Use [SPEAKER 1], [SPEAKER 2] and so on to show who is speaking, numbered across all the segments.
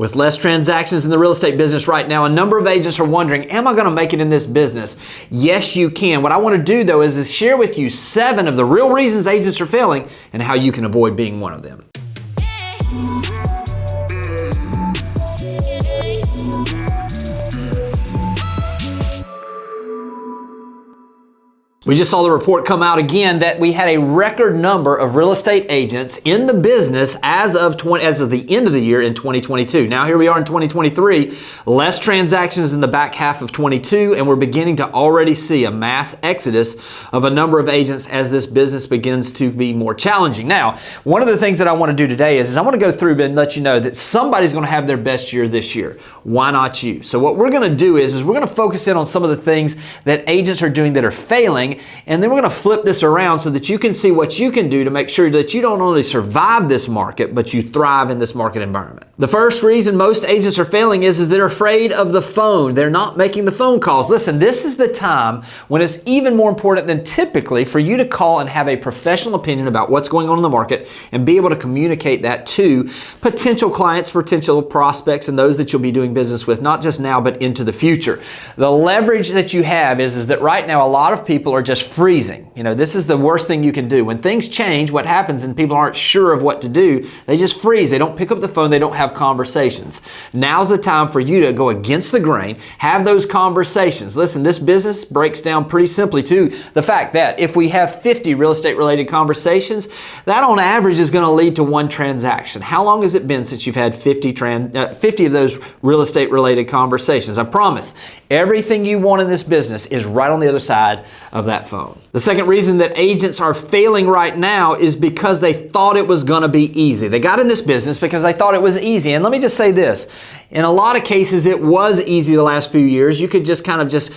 [SPEAKER 1] With less transactions in the real estate business right now, a number of agents are wondering, am I going to make it in this business? Yes, you can. What I want to do though is share with you 7 of the real reasons agents are failing and how you can avoid being one of them. We just saw the report come out again that we had a record number of real estate agents in the business as of the end of the year in 2022. Now here we are in 2023, less transactions in the back half of 22, and we're beginning to already see a mass exodus of a number of agents as this business begins to be more challenging. Now, one of the things that I want to do today is I want to go through and let you know that somebody's going to have their best year this year. Why not you? So what we're going to do is we're going to focus in on some of the things that agents are doing that are failing, and then we're going to flip this around so that you can see what you can do to make sure that you don't only survive this market, but you thrive in this market environment. The first reason most agents are failing is they're afraid of the phone. They're not making the phone calls. Listen, this is the time when it's even more important than typically for you to call and have a professional opinion about what's going on in the market and be able to communicate that to potential clients, potential prospects, and those that you'll be doing business with, not just now, but into the future. The leverage that you have is that right now a lot of people are just freezing. You know, this is the worst thing you can do. When things change, what happens and people aren't sure of what to do, they just freeze. They don't pick up the phone. They don't have conversations. Now's the time for you to go against the grain, have those conversations. Listen, this business breaks down pretty simply to the fact that if we have 50 real estate related conversations, that on average is going to lead to 1 transaction. How long has it been since you've had 50 of those real estate related conversations? I promise, everything you want in this business is right on the other side of that phone. The second reason that agents are failing right now is because they thought it was going to be easy. They got in this business because they thought it was easy. And let me just say this, in a lot of cases it was easy the last few years. You could just kind of just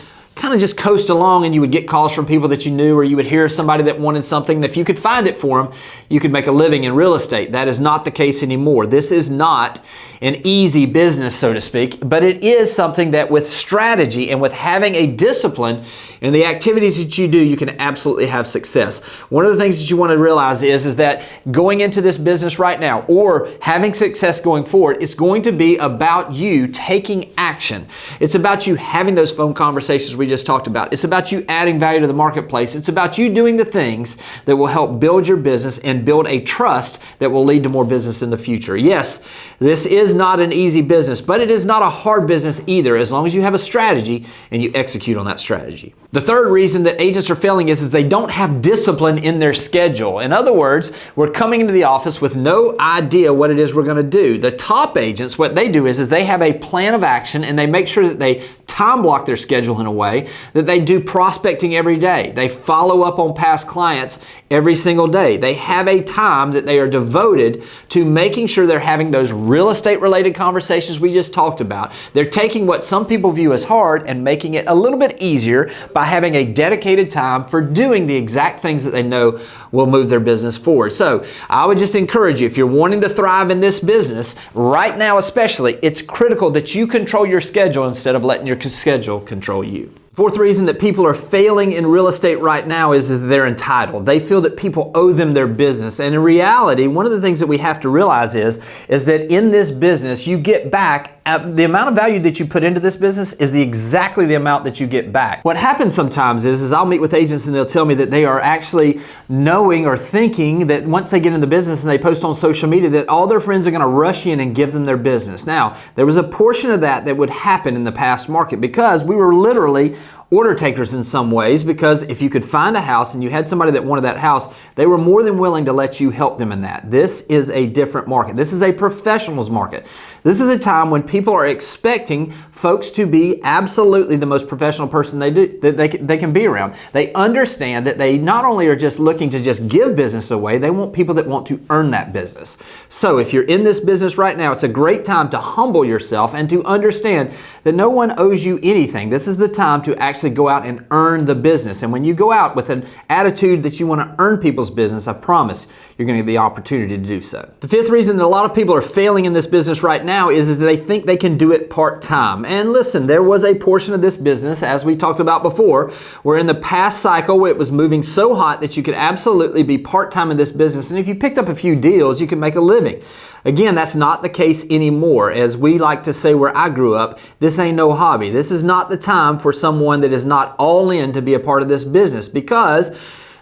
[SPEAKER 1] coast along and you would get calls from people that you knew, or you would hear somebody that wanted something, and if you could find it for them, you could make a living in real estate. That is not the case anymore. This is not an easy business, so to speak, but it is something that with strategy and with having a discipline in the activities that you do, you can absolutely have success. One of the things that you want to realize is that going into this business right now or having success going forward, it's going to be about you taking action. It's about you having those phone conversations we just talked about. It's about you adding value to the marketplace. It's about you doing the things that will help build your business and build a trust that will lead to more business in the future. Yes, this is not an easy business, but it is not a hard business either, as long as you have a strategy and you execute on that strategy. The third reason that agents are failing is they don't have discipline in their schedule. In other words, we're coming into the office with no idea what it is we're going to do. The top agents, what they do is they have a plan of action, and they make sure that they time block their schedule in a way that they do prospecting every day. They follow up on past clients every single day. They have a time that they are devoted to making sure they're having those real estate related conversations we just talked about. They're taking what some people view as hard and making it a little bit easier by having a dedicated time for doing the exact things that they know will move their business forward. So I would just encourage you, if you're wanting to thrive in this business, right now especially, it's critical that you control your schedule instead of letting your schedule control you. Fourth reason that people are failing in real estate right now is that they're entitled. They feel that people owe them their business. And in reality, one of the things that we have to realize is that in this business, you get back the amount of value that you put into this business is exactly the amount that you get back. What happens sometimes is I'll meet with agents and they'll tell me that they are actually knowing or thinking that once they get in the business and they post on social media that all their friends are going to rush in and give them their business. Now, there was a portion of that would happen in the past market because we were literally order takers in some ways, because if you could find a house and you had somebody that wanted that house, they were more than willing to let you help them in that. This is a different market. This is a professionals market. This is a time when people are expecting folks to be absolutely the most professional person they can be around. They understand that they not only are just looking to just give business away, they want people that want to earn that business. So if you're in this business right now, it's a great time to humble yourself and to understand that no one owes you anything. This is the time to actually go out and earn the business. And when you go out with an attitude that you want to earn people's business, I promise you're going to get the opportunity to do so. The fifth reason that a lot of people are failing in this business right now is that they think they can do it part-time. And listen, there was a portion of this business, as we talked about before, where in the past cycle it was moving so hot that you could absolutely be part-time in this business. And if you picked up a few deals, you could make a living. Again, that's not the case anymore. As we like to say where I grew up, this ain't no hobby. This is not the time for someone that is not all in to be a part of this business, because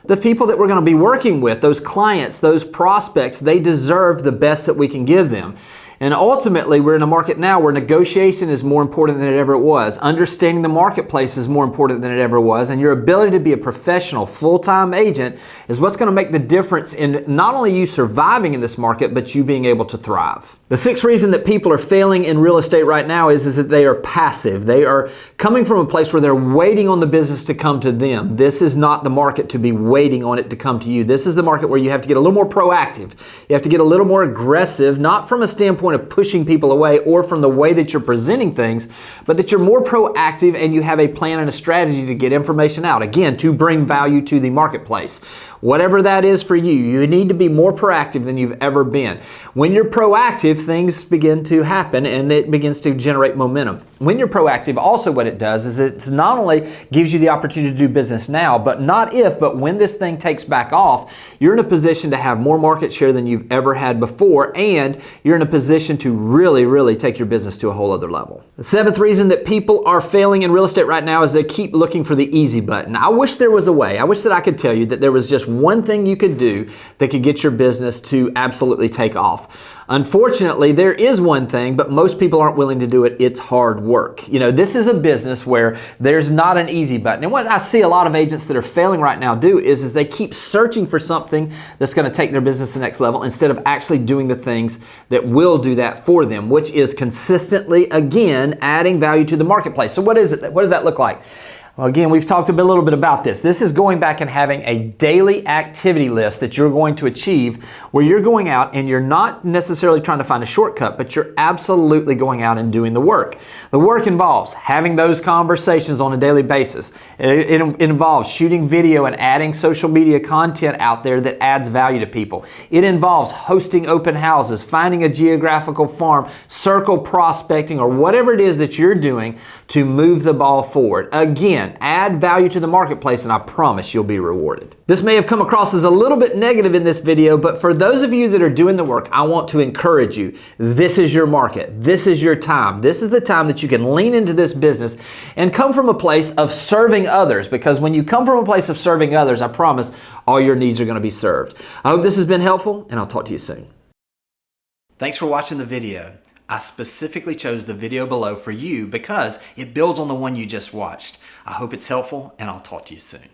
[SPEAKER 1] the people that we're going to be working with, those clients, those prospects, they deserve the best that we can give them. And ultimately, we're in a market now where negotiation is more important than it ever was. Understanding the marketplace is more important than it ever was. And your ability to be a professional, full-time agent is what's going to make the difference in not only you surviving in this market, but you being able to thrive. The sixth reason that people are failing in real estate right now is that they are passive. They are coming from a place where they're waiting on the business to come to them. This is not the market to be waiting on it to come to you. This is the market where you have to get a little more proactive. You have to get a little more aggressive, not from a standpoint of pushing people away or from the way that you're presenting things, but that you're more proactive and you have a plan and a strategy to get information out. Again, to bring value to the marketplace. Whatever that is for you, you need to be more proactive than you've ever been. When you're proactive, things begin to happen and it begins to generate momentum. When you're proactive, also what it does is it's not only gives you the opportunity to do business now, but but when this thing takes back off, you're in a position to have more market share than you've ever had before, and you're in a position to really, really take your business to a whole other level. The seventh reason that people are failing in real estate right now is they keep looking for the easy button. I wish there was a way. I wish that I could tell you that there was just one thing you could do that could get your business to absolutely take off. Unfortunately, there is one thing, but most people aren't willing to do it. It's hard work. You know, this is a business where there's not an easy button. And what I see a lot of agents that are failing right now do is they keep searching for something that's going to take their business to the next level instead of actually doing the things that will do that for them, which is consistently, again, adding value to the marketplace. So what is it? What does that look like? Well, again, we've talked a little bit about this. This is going back and having a daily activity list that you're going to achieve where you're going out and you're not necessarily trying to find a shortcut, but you're absolutely going out and doing the work. The work involves having those conversations on a daily basis. It involves shooting video and adding social media content out there that adds value to people. It involves hosting open houses, finding a geographical farm, circle prospecting, or whatever it is that you're doing to move the ball forward. Again, add value to the marketplace and I promise you'll be rewarded. This may have come across as a little bit negative in this video, but for those of you that are doing the work, I want to encourage you. This is your market. This is your time. This is the time that you can lean into this business and come from a place of serving others, because when you come from a place of serving others, I promise all your needs are going to be served. I hope this has been helpful and I'll talk to you soon. Thanks for watching the video. I specifically chose the video below for you because it builds on the one you just watched. I hope it's helpful and I'll talk to you soon.